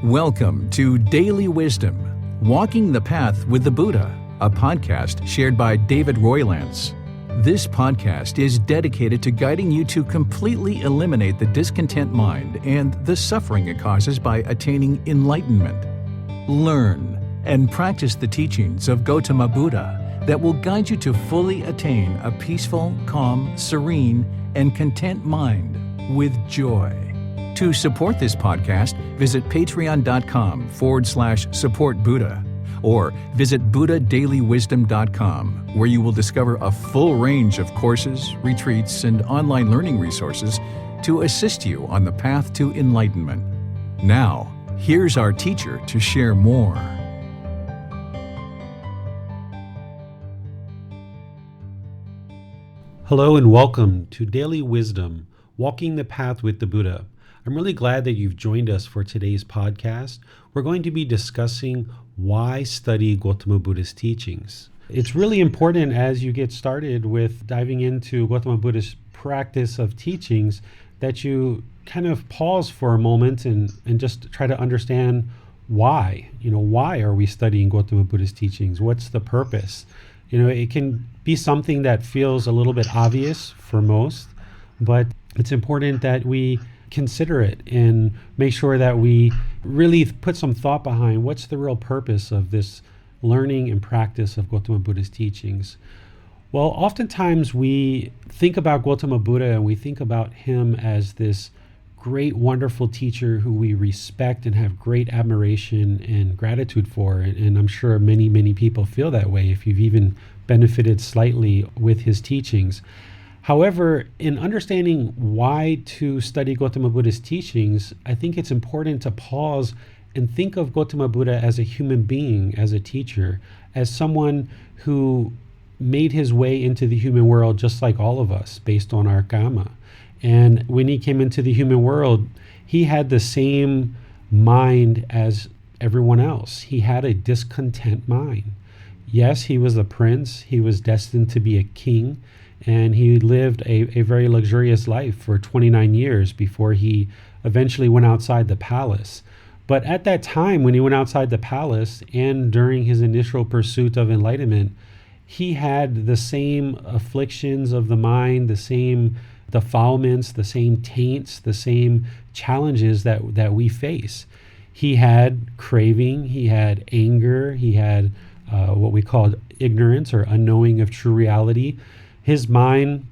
Welcome to Daily Wisdom, Walking the Path with the Buddha, a podcast shared by David Roylance. This podcast is dedicated to guiding you to completely eliminate the discontent mind and the suffering it causes by attaining enlightenment. Learn and practice the teachings of Gotama Buddha that will guide you to fully attain a peaceful, calm, serene, and content mind with joy. To support this podcast, visit patreon.com/support Buddha or visit buddhadailywisdom.com, where you will discover a full range of courses, retreats, and online learning resources to assist you on the path to enlightenment. Now, here's our teacher to share more. Hello and welcome to Daily Wisdom, Walking the Path with the Buddha. I'm really glad that you've joined us for today's podcast. We're going to be discussing why study Gotama Buddha's teachings. It's really important as you get started with diving into Gotama Buddha's practice of teachings that you kind of pause for a moment and just try to understand why. Why are we studying Gotama Buddha's teachings? What's the purpose? It can be something that feels a little bit obvious for most, but it's important that we consider it and make sure that we really put some thought behind what's the real purpose of this learning and practice of Gotama Buddha's teachings. Well, oftentimes we think about Gotama Buddha and we think about him as this great, wonderful teacher who we respect and have great admiration and gratitude for. And I'm sure many, many people feel that way if you've even benefited slightly with his teachings. However, in understanding why to study Gotama Buddha's teachings, I think it's important to pause and think of Gotama Buddha as a human being, as a teacher, as someone who made his way into the human world just like all of us, based on our karma. And when he came into the human world, he had the same mind as everyone else. He had a discontent mind. Yes, he was a prince. He was destined to be a king. And he lived a very luxurious life for 29 years before he eventually went outside the palace. But at that time, when he went outside the palace and during his initial pursuit of enlightenment, he had the same afflictions of the mind, the same defilements, the same taints, the same challenges that we face. He had craving, he had anger, he had what we call ignorance or unknowing of true reality. His mind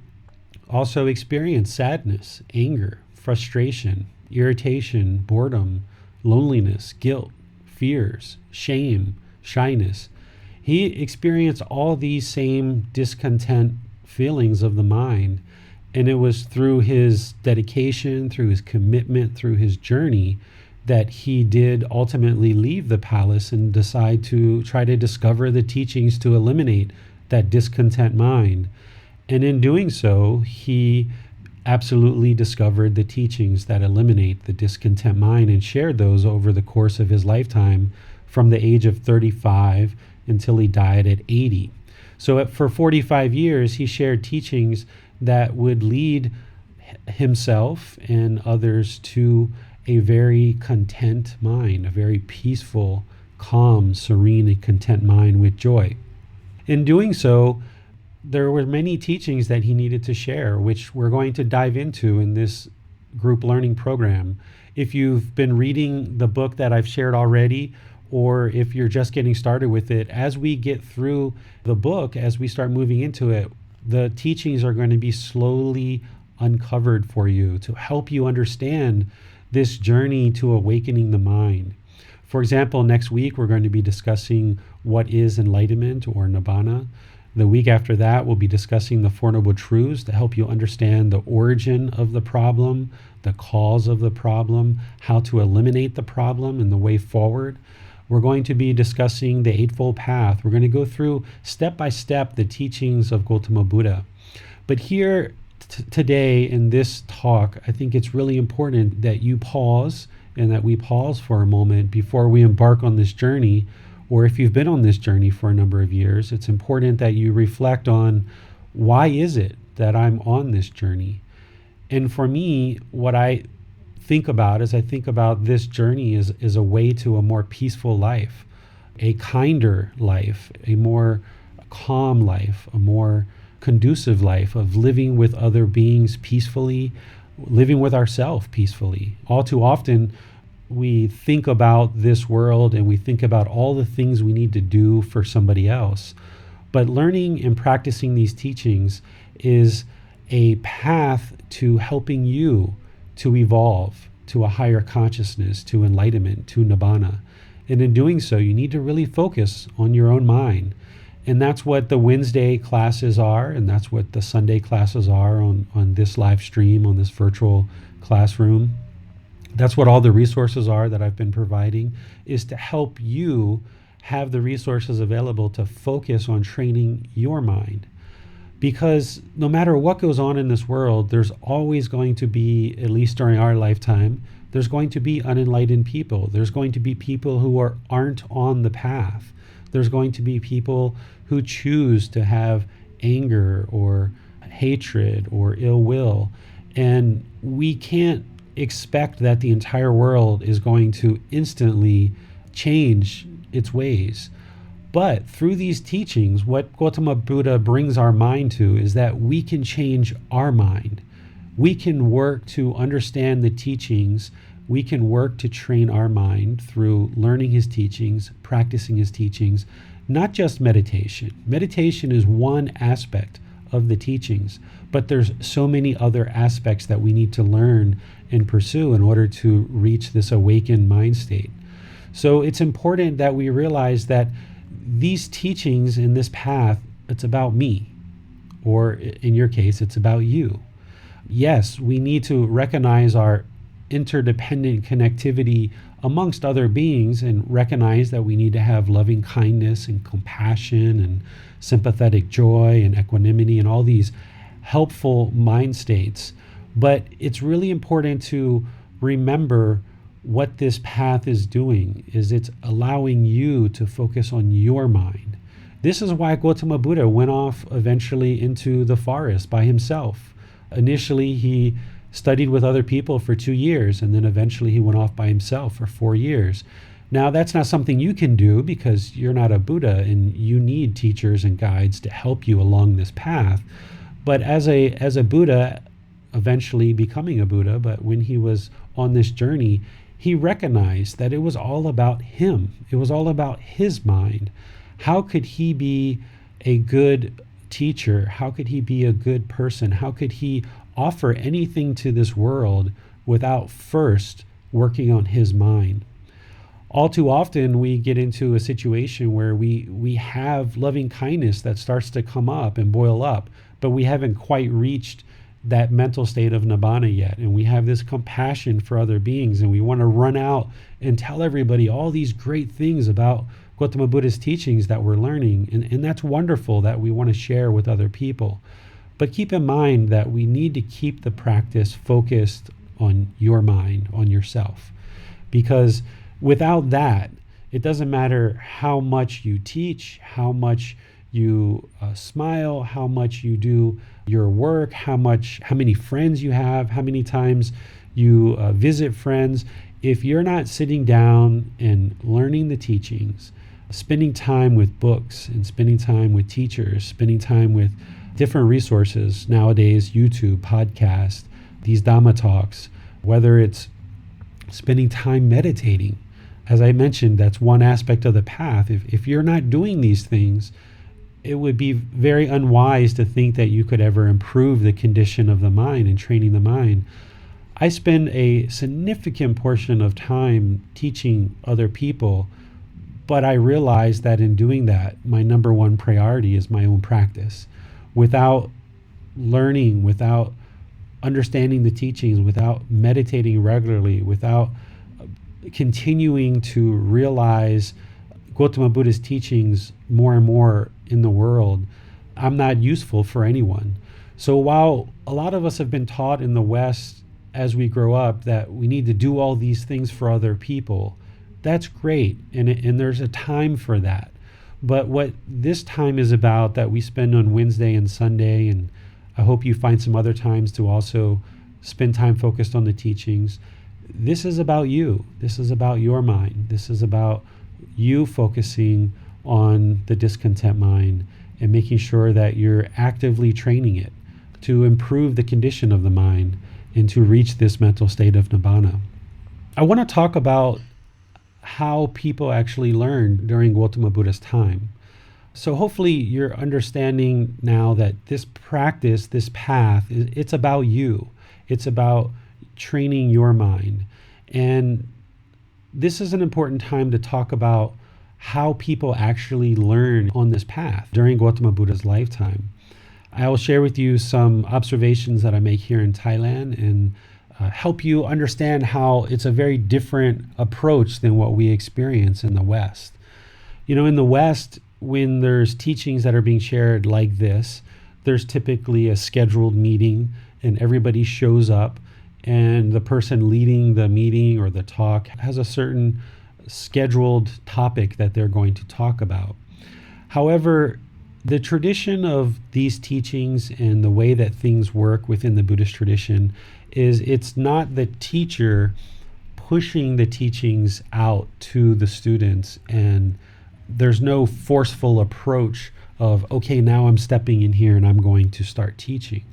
also experienced sadness, anger, frustration, irritation, boredom, loneliness, guilt, fears, shame, shyness. He experienced all these same discontent feelings of the mind, and it was through his dedication, through his commitment, through his journey that he did ultimately leave the palace and decide to try to discover the teachings to eliminate that discontent mind. And in doing so, he absolutely discovered the teachings that eliminate the discontent mind and shared those over the course of his lifetime from the age of 35 until he died at 80. So for 45 years, he shared teachings that would lead himself and others to a very content mind, a very peaceful, calm, serene, and content mind with joy. In doing so, there were many teachings that he needed to share, which we're going to dive into in this group learning program. If you've been reading the book that I've shared already, or if you're just getting started with it, as we get through the book, as we start moving into it, the teachings are going to be slowly uncovered for you to help you understand this journey to awakening the mind. For example, next week, we're going to be discussing what is enlightenment or Nibbana. The week after that, we'll be discussing the Four Noble Truths to help you understand the origin of the problem, the cause of the problem, how to eliminate the problem, and the way forward. We're going to be discussing the Eightfold Path. We're going to go through step by step the teachings of Gotama Buddha. But here today in this talk, I think it's really important that you pause and that we pause for a moment before we embark on this journey. Or if you've been on this journey for a number of years, it's important that you reflect on why is it that I'm on this journey? And for me, what I think about as I think about this journey is a way to a more peaceful life, a kinder life, a more calm life, a more conducive life of living with other beings peacefully, living with ourselves peacefully. All too often, we think about this world and we think about all the things we need to do for somebody else. But learning and practicing these teachings is a path to helping you to evolve to a higher consciousness, to enlightenment, to Nibbana. And in doing so, you need to really focus on your own mind. And that's what the Wednesday classes are, and that's what the Sunday classes are on this live stream, on this virtual classroom. That's what all the resources are that I've been providing, is to help you have the resources available to focus on training your mind. Because no matter what goes on in this world, there's always going to be, at least during our lifetime, there's going to be unenlightened people. There's going to be people who aren't on the path. There's going to be people who choose to have anger or hatred or ill will. And we can't expect that the entire world is going to instantly change its ways. But through these teachings, what Gotama Buddha brings our mind to is that we can change our mind. We can work to understand the teachings. We can work to train our mind through learning his teachings, practicing his teachings, not just meditation. Meditation is one aspect of the teachings, but there's so many other aspects that we need to learn and pursue in order to reach this awakened mind state. So it's important that we realize that these teachings in this path, it's about me, or in your case, it's about you. Yes, we need to recognize our interdependent connectivity amongst other beings and recognize that we need to have loving kindness and compassion and sympathetic joy and equanimity and all these helpful mind states. But it's really important to remember what this path is doing, is it's allowing you to focus on your mind. This is why Gotama Buddha went off eventually into the forest by himself. Initially, he studied with other people for 2 years, and then eventually he went off by himself for 4 years. Now, that's not something you can do because you're not a Buddha and you need teachers and guides to help you along this path. But as a Buddha, eventually becoming a Buddha, but when he was on this journey, he recognized that it was all about him. It was all about his mind. How could he be a good teacher? How could he be a good person? How could he offer anything to this world without first working on his mind? All too often we get into a situation where we have loving kindness that starts to come up and boil up, but we haven't quite reached that mental state of Nibbana yet. And we have this compassion for other beings and we want to run out and tell everybody all these great things about Gotama Buddha's teachings that we're learning. And that's wonderful that we want to share with other people. But keep in mind that we need to keep the practice focused on your mind, on yourself. Because without that, it doesn't matter how much you teach, how much you smile, how much you do your work, how many friends you have, how many times you visit friends. If you're not sitting down and learning the teachings, spending time with books and spending time with teachers, spending time with different resources nowadays, YouTube, podcast, these Dhamma talks, whether it's spending time meditating. As I mentioned, that's one aspect of the path. If you're not doing these things, it would be very unwise to think that you could ever improve the condition of the mind and training the mind. I spend a significant portion of time teaching other people, but I realize that in doing that, my number one priority is my own practice. Without learning, without understanding the teachings, without meditating regularly, without continuing to realize Gotama Buddha's teachings more and more in the world, I'm not useful for anyone. So while a lot of us have been taught in the West as we grow up that we need to do all these things for other people, that's great, and there's a time for that. But what this time is about that we spend on Wednesday and Sunday, and I hope you find some other times to also spend time focused on the teachings, this is about you. This is about your mind. This is about you focusing on the discontent mind and making sure that you're actively training it to improve the condition of the mind and to reach this mental state of Nibbana. I want to talk about how people actually learned during Gotama Buddha's time. So hopefully you're understanding now that this practice, this path, it's about you. It's about training your mind. And this is an important time to talk about how people actually learn on this path during Gotama Buddha's lifetime. I will share with you some observations that I make here in Thailand and help you understand how it's a very different approach than what we experience in the West. You know, in the West, when there's teachings that are being shared like this, there's typically a scheduled meeting and everybody shows up, and the person leading the meeting or the talk has a certain scheduled topic that they're going to talk about. However, the tradition of these teachings and the way that things work within the Buddhist tradition is it's not the teacher pushing the teachings out to the students, and there's no forceful approach of, okay, now I'm stepping in here and I'm going to start teaching.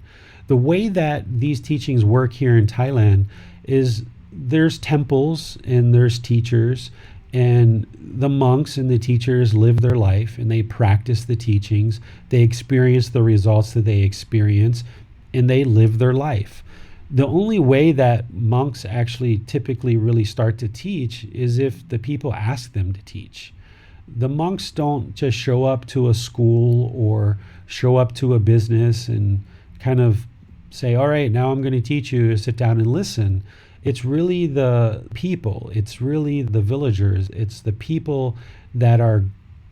The way that these teachings work here in Thailand is there's temples and there's teachers, and the monks and the teachers live their life and they practice the teachings. They experience the results that they experience and they live their life. The only way that monks actually typically really start to teach is if the people ask them to teach. The monks don't just show up to a school or show up to a business and kind of say, all right, now I'm going to teach you, sit down and listen. It's really the people, it's really the villagers, it's the people that are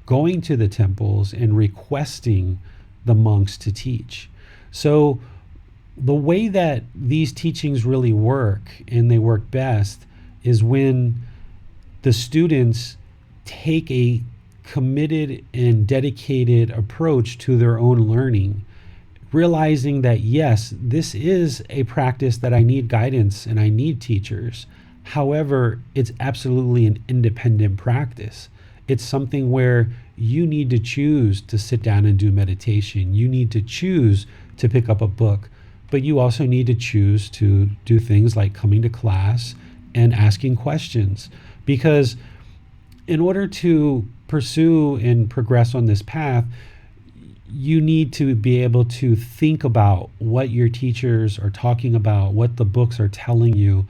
going to the temples and requesting the monks to teach. So the way that these teachings really work, and they work best, is when the students take a committed and dedicated approach to their own learning, realizing that, yes, this is a practice that I need guidance and I need teachers. However, it's absolutely an independent practice. It's something where you need to choose to sit down and do meditation. You need to choose to pick up a book, but you also need to choose to do things like coming to class and asking questions. Because in order to pursue and progress on this path, you need to be able to think about what your teachers are talking about, what the books are telling you.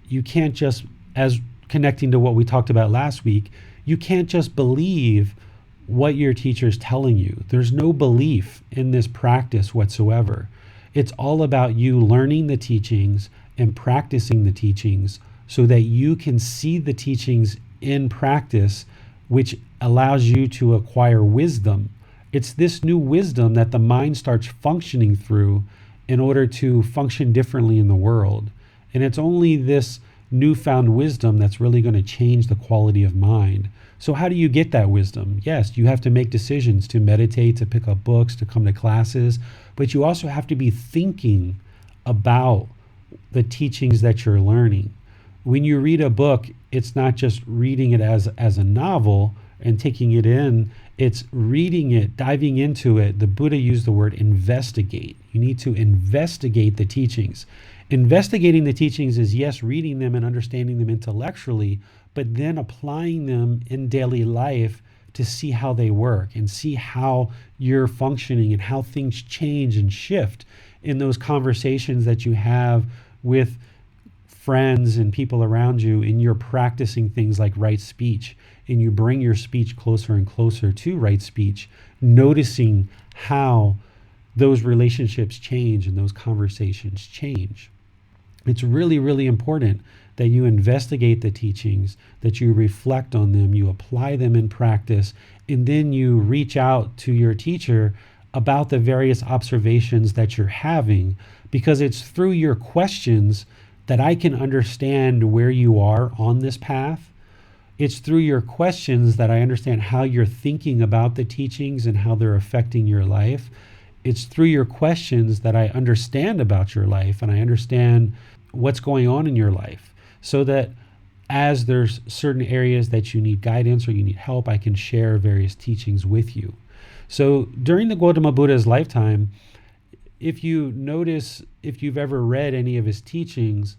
You can't just, as connecting to what we talked about last week, you can't just believe what your teacher's telling you. There's no belief in this practice whatsoever. It's all about you learning the teachings and practicing the teachings so that you can see the teachings in practice, which allows you to acquire wisdom. It's this new wisdom that the mind starts functioning through in order to function differently in the world. And it's only this newfound wisdom that's really going to change the quality of mind. So how do you get that wisdom? Yes, you have to make decisions to meditate, to pick up books, to come to classes, but you also have to be thinking about the teachings that you're learning. When you read a book, it's not just reading it as a novel and taking it in. It's reading it, diving into it. The Buddha used the word investigate. You need to investigate the teachings. Investigating the teachings is, yes, reading them and understanding them intellectually, but then applying them in daily life to see how they work and see how you're functioning and how things change and shift in those conversations that you have with friends and people around you, and you're practicing things like right speech, and you bring your speech closer and closer to right speech, noticing how those relationships change and those conversations change. It's really, really important that you investigate the teachings, that you reflect on them, you apply them in practice, and then you reach out to your teacher about the various observations that you're having, because it's through your questions that I can understand where you are on this path. It's through your questions that I understand how you're thinking about the teachings and how they're affecting your life. It's through your questions that I understand about your life and I understand what's going on in your life. so that as there's certain areas that you need guidance or you need help, I can share various teachings with you. So during the Gotama Buddha's lifetime, if you notice, if you've ever read any of his teachings,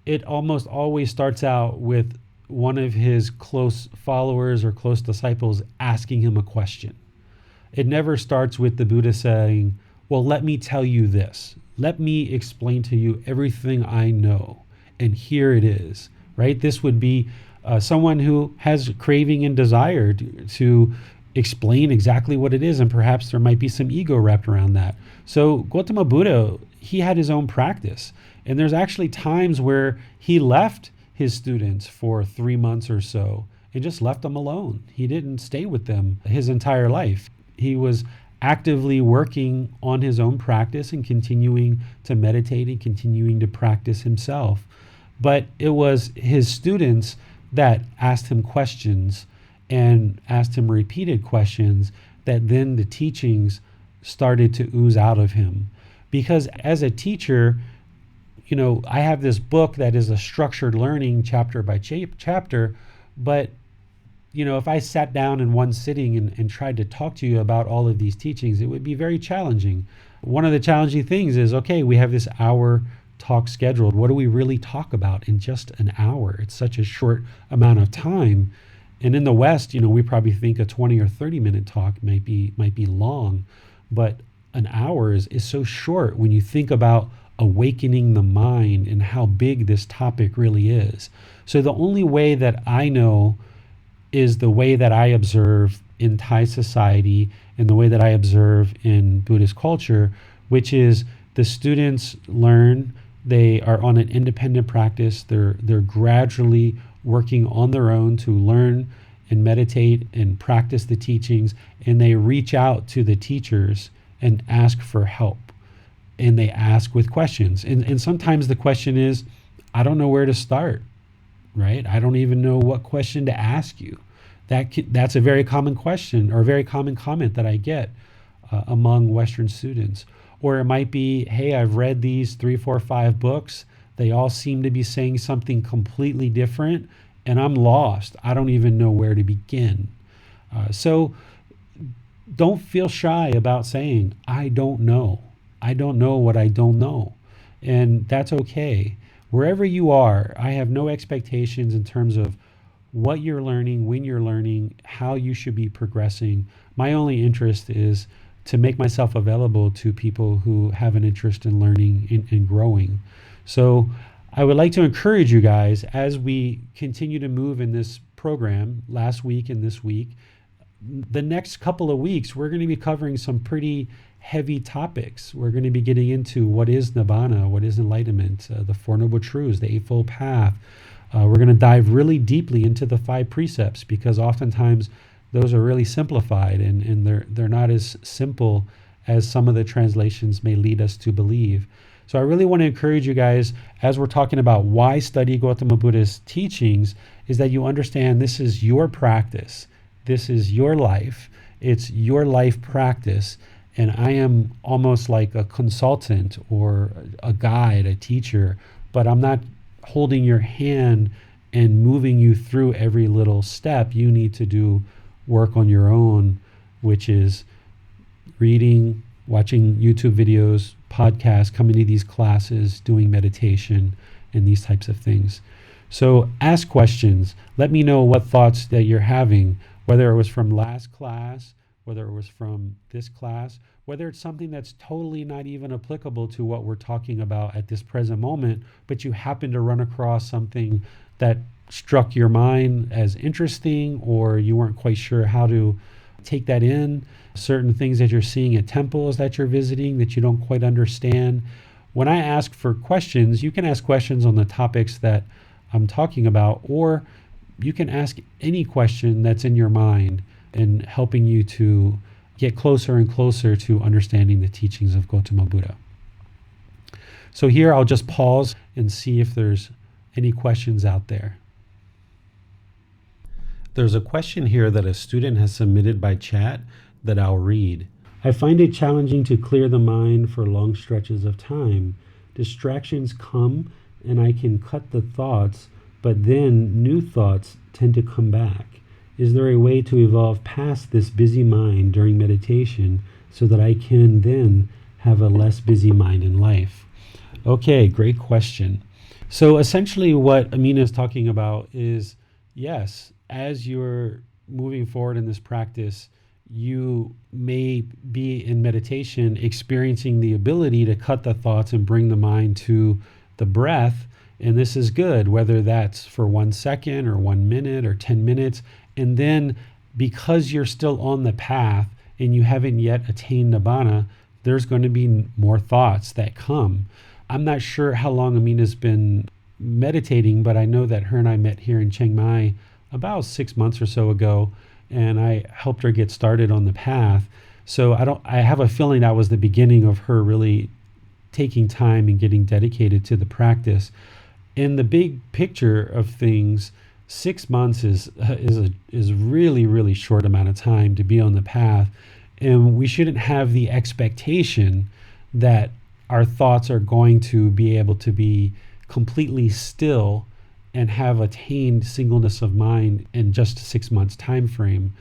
it almost always starts out with one of his close followers or close disciples asking him a question. It never starts with the Buddha saying, well, let me tell you this. Let me explain to you everything I know. And here it is, right? This would be someone who has craving and desire to explain exactly what it is. And perhaps there might be some ego wrapped around that. So Gotama Buddha, he had his own practice. And there's actually times where he left his students for 3 months or so and just left them alone. He didn't stay with them his entire life. He was actively working on his own practice and continuing to meditate and continuing to practice himself. But it was his students that asked him questions and asked him repeated questions that then the teachings started to ooze out of him. Because as a teacher, you know, I have this book that is a structured learning chapter by chapter, but you know, if I sat down in one sitting and tried to talk to you about all of these teachings, it would be very challenging. One of the challenging things is, okay, we have this hour talk scheduled. What do we really talk about in just an hour? It's such a short amount of time. And in the West, you know, we probably think a 20 or 30 minute talk might be long, but an hour is so short when you think about awakening the mind and how big this topic really is. So the only way that I know is the way that I observe in Thai society and the way that I observe in Buddhist culture, which is the students learn, they are on an independent practice, they're gradually working on their own to learn and meditate and practice the teachings, and they reach out to the teachers and ask for help. And they ask with questions. And sometimes the question is, I don't know where to start, right? I don't even know what question to ask you. That's a very common question or a very common comment that I get among Western students. Or it might be, hey, I've read these 3, 4, 5 books. They all seem to be saying something completely different, and I'm lost. I don't even know where to begin. So don't feel shy about saying, I don't know. I don't know what I don't know. And that's okay. Wherever you are, I have no expectations in terms of what you're learning, when you're learning, how you should be progressing. My only interest is to make myself available to people who have an interest in learning and growing. So I would like to encourage you guys as we continue to move in this program, last week and this week, the next couple of weeks, we're going to be covering some pretty heavy topics. We're going to be getting into what is Nibbana, what is enlightenment, the Four Noble Truths, the Eightfold Path. We're going to dive really deeply into the 5 precepts, because oftentimes those are really simplified and they're not as simple as some of the translations may lead us to believe. So I really want to encourage you guys, as we're talking about why study Gotama Buddha's teachings, is that you understand this is your practice. This is your life. It's your life practice. And I am almost like a consultant or a guide, a teacher, but I'm not holding your hand and moving you through every little step. You need to do work on your own, which is reading, watching YouTube videos, podcasts, coming to these classes, doing meditation, and these types of things. So ask questions. Let me know what thoughts that you're having, whether it was from last class, whether it was from this class, whether it's something that's totally not even applicable to what we're talking about at this present moment, but you happen to run across something that struck your mind as interesting, or you weren't quite sure how to take that in, certain things that you're seeing at temples that you're visiting that you don't quite understand. When I ask for questions, you can ask questions on the topics that I'm talking about, or you can ask any question that's in your mind and helping you to get closer and closer to understanding the teachings of Gotama Buddha. So here I'll just pause and see if there's any questions out there. There's a question here that a student has submitted by chat that I'll read. I find it challenging to clear the mind for long stretches of time. Distractions come and I can cut the thoughts, but then new thoughts tend to come back. Is there a way to evolve past this busy mind during meditation so that I can then have a less busy mind in life? Okay, great question. So essentially what Amina is talking about is, yes, as you're moving forward in this practice, you may be in meditation experiencing the ability to cut the thoughts and bring the mind to the breath. And this is good, whether that's for 1 second or 1 minute or 10 minutes. And then because you're still on the path and you haven't yet attained Nibbana, there's going to be more thoughts that come. I'm not sure how long Amina's been meditating, but I know that her and I met here in Chiang Mai about 6 months or so ago, and I helped her get started on the path. So I have a feeling that was the beginning of her really taking time and getting dedicated to the practice. In the big picture of things, 6 months is really, really short amount of time to be on the path. And we shouldn't have the expectation that our thoughts are going to be able to be completely still and have attained singleness of mind in just a 6 months time frame.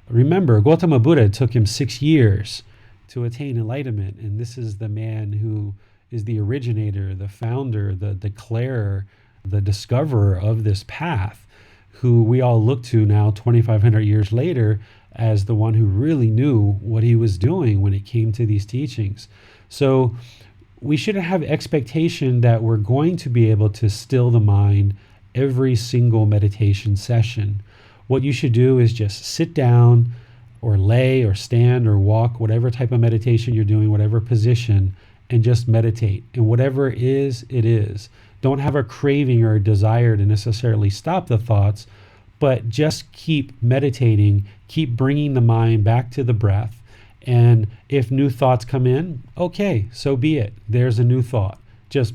Remember, Gotama Buddha, it took him 6 years to attain enlightenment. And this is the man who is the originator, the founder, the declarer, the discoverer of this path, who we all look to now 2,500 years later as the one who really knew what he was doing when it came to these teachings. So we shouldn't have expectation that we're going to be able to still the mind every single meditation session. What you should do is just sit down or lay or stand or walk, whatever type of meditation you're doing, whatever position, and just meditate. And whatever it is, it is. Don't have a craving or a desire to necessarily stop the thoughts, but just keep meditating, keep bringing the mind back to the breath. And if new thoughts come in, okay, so be it. There's a new thought. Just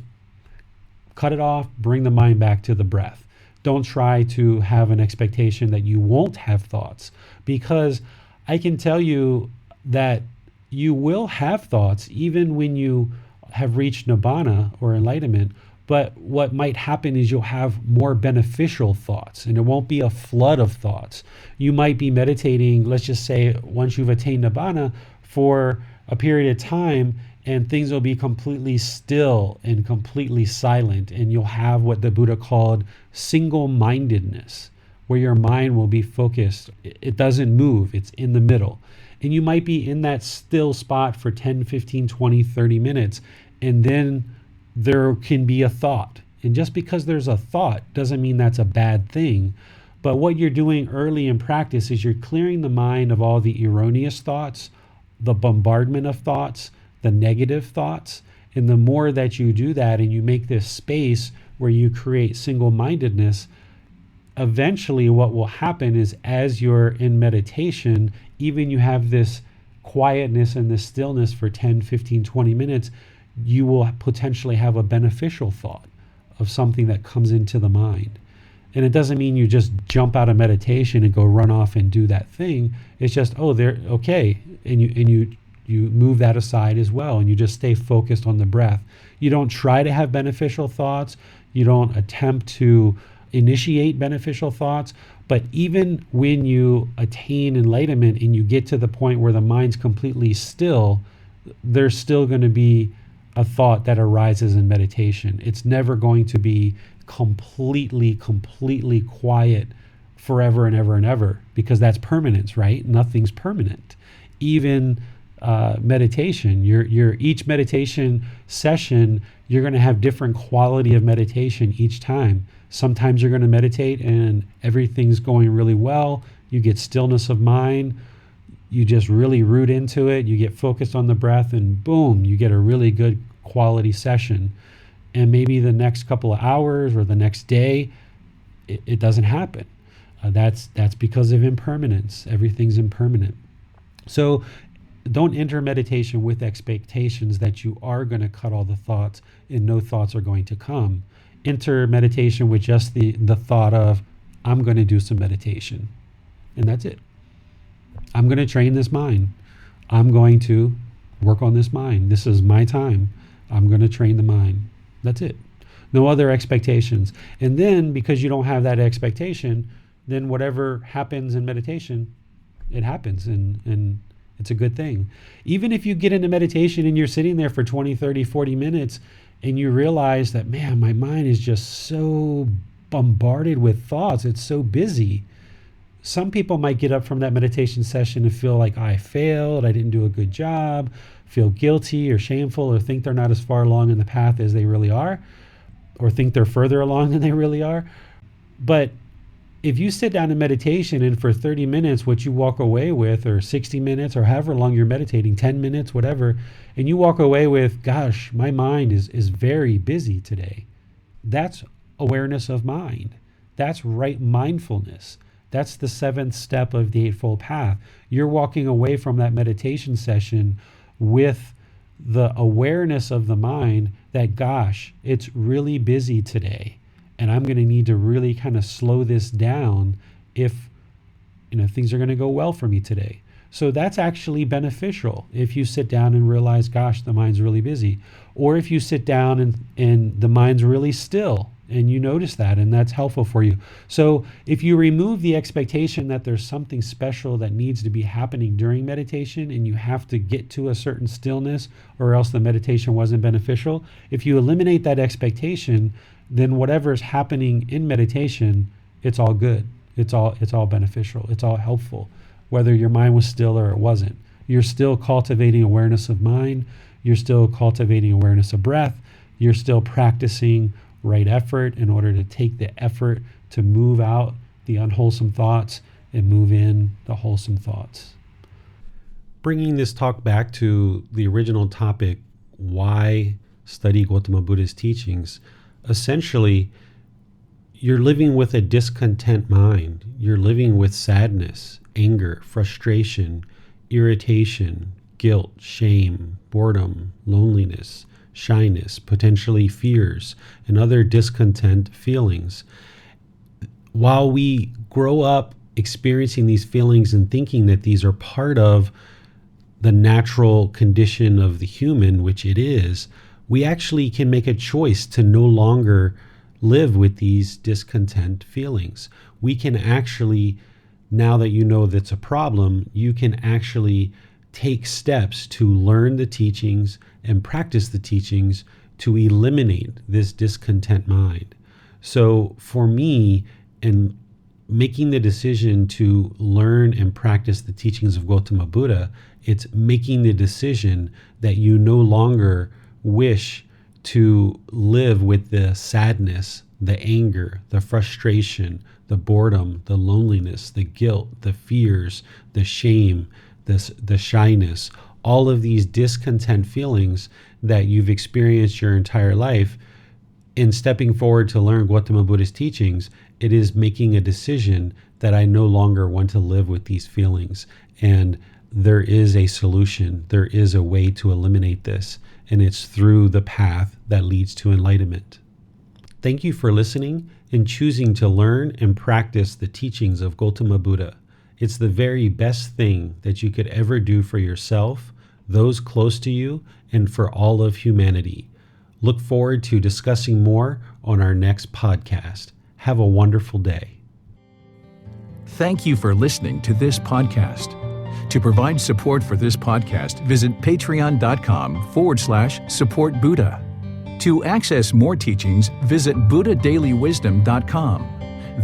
cut it off, bring the mind back to the breath. Don't try to have an expectation that you won't have thoughts, because I can tell you that you will have thoughts even when you have reached Nibbana or enlightenment. But what might happen is you'll have more beneficial thoughts, and it won't be a flood of thoughts. You might be meditating, let's just say, once you've attained Nibbana for a period of time, and things will be completely still and completely silent, and you'll have what the Buddha called single-mindedness, where your mind will be focused. It doesn't move, it's in the middle. And you might be in that still spot for 10, 15, 20, 30 minutes, and then there can be a thought. And just because there's a thought doesn't mean that's a bad thing. But what you're doing early in practice is you're clearing the mind of all the erroneous thoughts, the bombardment of thoughts, the negative thoughts. And the more that you do that and you make this space where you create single-mindedness, eventually what will happen is as you're in meditation, even you have this quietness and this stillness for 10, 15, 20 minutes, you will potentially have a beneficial thought of something that comes into the mind. And it doesn't mean you just jump out of meditation and go run off and do that thing. It's just, oh, they're okay. And you move that aside as well, and you just stay focused on the breath. You don't try to have beneficial thoughts. You don't attempt to initiate beneficial thoughts. But even when you attain enlightenment and you get to the point where the mind's completely still, there's still going to be a thought that arises in meditation. It's never going to be completely quiet forever and ever and ever, because that's permanence, right? Nothing's permanent. Even meditation, each meditation session, you're going to have different quality of meditation each time. Sometimes you're going to meditate and everything's going really well. You get stillness of mind. You just really root into it. You get focused on the breath, and boom, you get a really good quality session. And maybe the next couple of hours or the next day, it doesn't happen. That's because of impermanence. Everything's impermanent. So don't enter meditation with expectations that you are going to cut all the thoughts and no thoughts are going to come. Enter meditation with just the thought of, I'm going to do some meditation. And that's it. I'm going to train this mind. I'm going to work on this mind. This is my time. I'm going to train the mind. That's it. no other expectations. And then because you don't have that expectation, then whatever happens in meditation, it happens, and it's a good thing. Even if you get into meditation and you're sitting there for 20, 30, 40 minutes and you realize that, man, my mind is just so bombarded with thoughts, it's so busy. Some people might get up from that meditation session and feel like, I failed, I didn't do a good job, feel guilty or shameful, or think they're not as far along in the path as they really are, or think they're further along than they really are. But if you sit down in meditation and for 30 minutes, what you walk away with, or 60 minutes, or however long you're meditating, 10 minutes, whatever, and you walk away with, gosh, my mind is very busy today. That's awareness of mind. That's right mindfulness. That's the 7th step of the Eightfold Path. You're walking away from that meditation session with the awareness of the mind that, gosh, it's really busy today. And I'm going to need to really kind of slow this down if, things are going to go well for me today. So that's actually beneficial if you sit down and realize, gosh, the mind's really busy. Or if you sit down and the mind's really still and you notice that, and that's helpful for you. So if you remove the expectation that there's something special that needs to be happening during meditation and you have to get to a certain stillness or else the meditation wasn't beneficial, if you eliminate that expectation, then whatever's happening in meditation, it's all good. It's all beneficial. It's all helpful. Whether your mind was still or it wasn't. You're still cultivating awareness of mind. You're still cultivating awareness of breath. You're still practicing right effort in order to take the effort to move out the unwholesome thoughts and move in the wholesome thoughts. Bringing this talk back to the original topic, why study Gotama Buddha's teachings? Essentially, you're living with a discontent mind. You're living with sadness, anger, frustration, irritation, guilt, shame, boredom, loneliness, shyness, potentially fears, and other discontent feelings. While we grow up experiencing these feelings and thinking that these are part of the natural condition of the human, which it is, we actually can make a choice to no longer live with these discontent feelings. We can actually, now that you know that's a problem, you can actually take steps to learn the teachings and practice the teachings to eliminate this discontent mind. So for me, in making the decision to learn and practice the teachings of Gotama Buddha, it's making the decision that you no longer wish to live with the sadness, the anger, the frustration, the boredom, the loneliness, the guilt, the fears, the shame, the shyness, all of these discontent feelings that you've experienced your entire life. In stepping forward to learn Gotama Buddha's teachings, it is making a decision that I no longer want to live with these feelings. And there is a solution. There is a way to eliminate this. And it's through the path that leads to enlightenment. Thank you for listening and choosing to learn and practice the teachings of Gotama Buddha. It's the very best thing that you could ever do for yourself, those close to you, and for all of humanity. Look forward to discussing more on our next podcast. Have a wonderful day. Thank you for listening to this podcast. To provide support for this podcast, visit patreon.com/support Buddha. To access more teachings, visit buddhadailywisdom.com.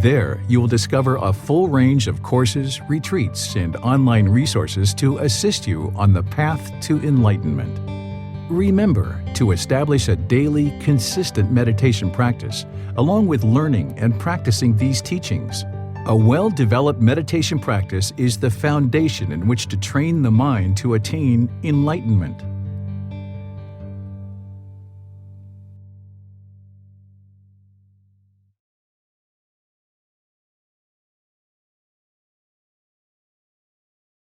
There, you will discover a full range of courses, retreats, and online resources to assist you on the path to enlightenment. Remember to establish a daily, consistent meditation practice, along with learning and practicing these teachings. A well-developed meditation practice is the foundation in which to train the mind to attain enlightenment.